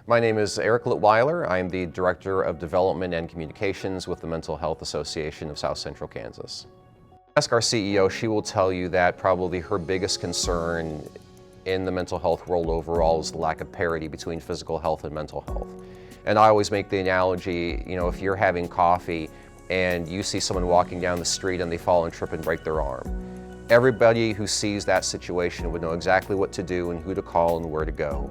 My name is Eric Litwiller. I'm the Director of Development and Communications with the Mental Health Association of South Central Kansas. Ask our CEO, she will tell you that probably her biggest concern in the mental health world overall is the lack of parity between physical health and mental health. And I always make the analogy, if you're having coffee and you see someone walking down the street and they fall and trip and break their arm. Everybody who sees that situation would know exactly what to do and who to call and where to go.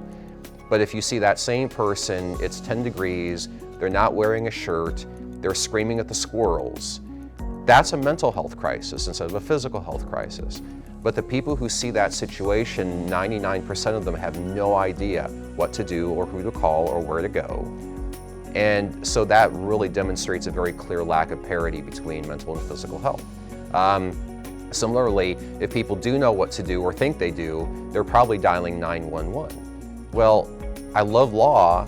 But if you see that same person, it's 10 degrees, they're not wearing a shirt, they're screaming at the squirrels, that's a mental health crisis instead of a physical health crisis. But the people who see that situation, 99% of them have no idea what to do or who to call or where to go. And so that really demonstrates a very clear lack of parity between mental and physical health. Similarly, if people do know what to do or think they do, they're probably dialing 911. Well, I love law,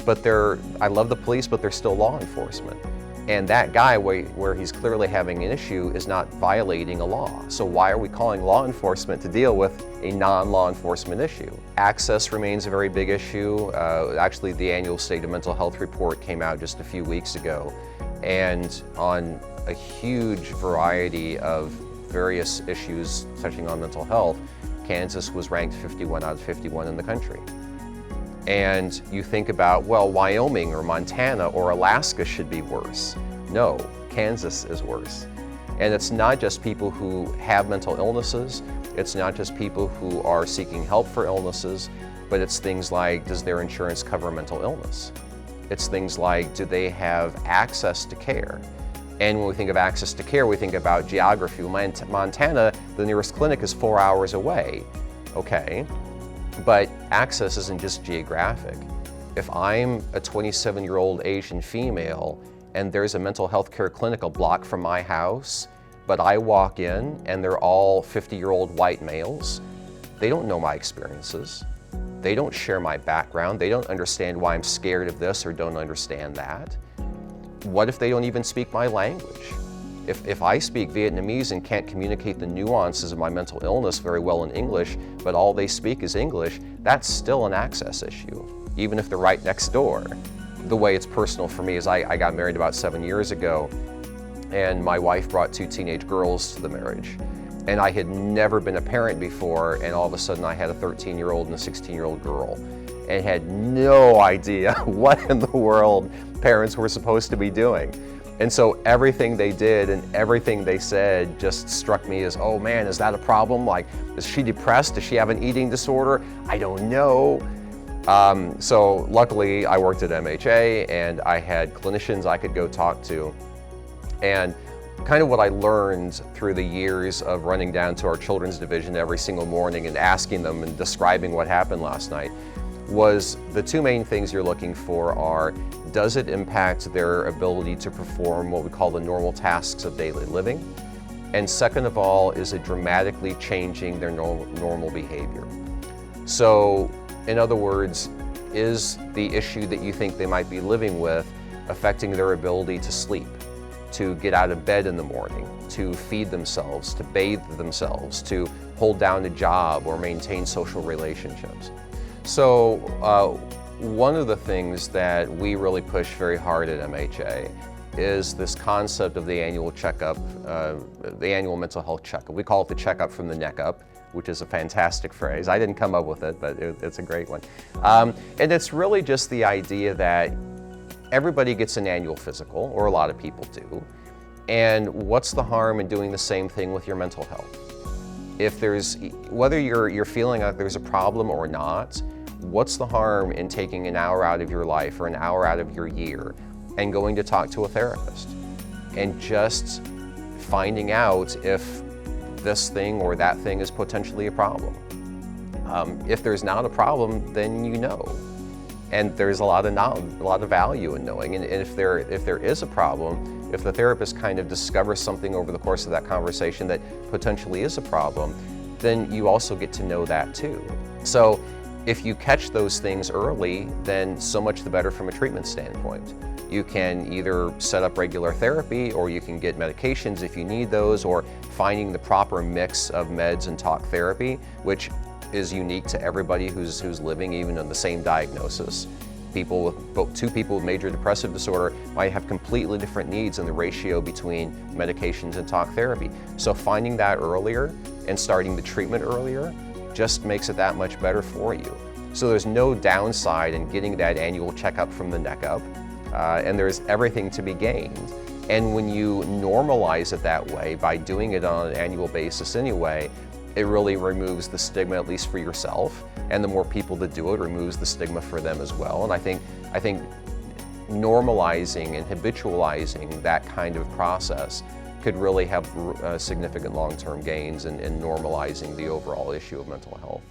but I love the police, but they're still law enforcement. And that guy, where he's clearly having an issue, is not violating a law. So why are we calling law enforcement to deal with a non-law enforcement issue? Access remains a very big issue. Actually, the annual State of Mental Health report came out just a few weeks ago. And on a huge variety of various issues touching on mental health, Kansas was ranked 51 out of 51 in the country. And you think about, well, Wyoming or Montana or Alaska should be worse. No, Kansas is worse. And it's not just people who have mental illnesses, it's not just people who are seeking help for illnesses, but it's things like, does their insurance cover mental illness? It's things like, do they have access to care? And when we think of access to care, we think about geography. Montana, the nearest clinic is 4 hours away. Okay. But access isn't just geographic. If I'm a 27-year-old Asian female and there's a mental health care clinic a block from my house, but I walk in and they're all 50-year-old white males, they don't know my experiences. They don't share my background. They don't understand why I'm scared of this or don't understand that. What if they don't even speak my language? If I speak Vietnamese and can't communicate the nuances of my mental illness very well in English, but all they speak is English, that's still an access issue, even if they're right next door. The way it's personal for me is I got married about 7 years ago, and my wife brought 2 teenage girls to the marriage. And I had never been a parent before, and all of a sudden I had a 13-year-old and a 16-year-old girl, and had no idea what in the world parents were supposed to be doing. And so everything they did and everything they said just struck me as, oh man, is that a problem? Like, is she depressed? Does she have an eating disorder? I don't know. So luckily I worked at MHA and I had clinicians I could go talk to. And kind of what I learned through the years of running down to our children's division every single morning and asking them and describing what happened last night was the 2 main things you're looking for are, does it impact their ability to perform what we call the normal tasks of daily living? And second of all, is it dramatically changing their normal behavior? So, in other words, is the issue that you think they might be living with affecting their ability to sleep, to get out of bed in the morning, to feed themselves, to bathe themselves, to hold down a job or maintain social relationships? So one of the things that we really push very hard at MHA is this concept of the annual checkup, the annual mental health checkup. We call it the checkup from the neck up, which is a fantastic phrase. I didn't come up with it, but it's a great one. And it's really just the idea that everybody gets an annual physical, or a lot of people do. And what's the harm in doing the same thing with your mental health? Whether you're feeling like there's a problem or not, what's the harm in taking an hour out of your life or an hour out of your year and going to talk to a therapist and just finding out if this thing or that thing is potentially a problem? If there's not a problem, then you know. And there's a lot of knowledge, a lot of value in knowing. And if there is a problem, if the therapist kind of discovers something over the course of that conversation that potentially is a problem, then you also get to know that too. So if you catch those things early, then so much the better from a treatment standpoint. You can either set up regular therapy, or you can get medications if you need those, or finding the proper mix of meds and talk therapy, which is unique to everybody who's living even in the same diagnosis. Two people with major depressive disorder might have completely different needs in the ratio between medications and talk therapy. So finding that earlier and starting the treatment earlier just makes it that much better for you. So there's no downside in getting that annual checkup from the neck up, and there's everything to be gained. And when you normalize it that way, by doing it on an annual basis anyway, it really removes the stigma, at least for yourself, and the more people that do it removes the stigma for them as well. And I think normalizing and habitualizing that kind of process could really have significant long-term gains in normalizing the overall issue of mental health.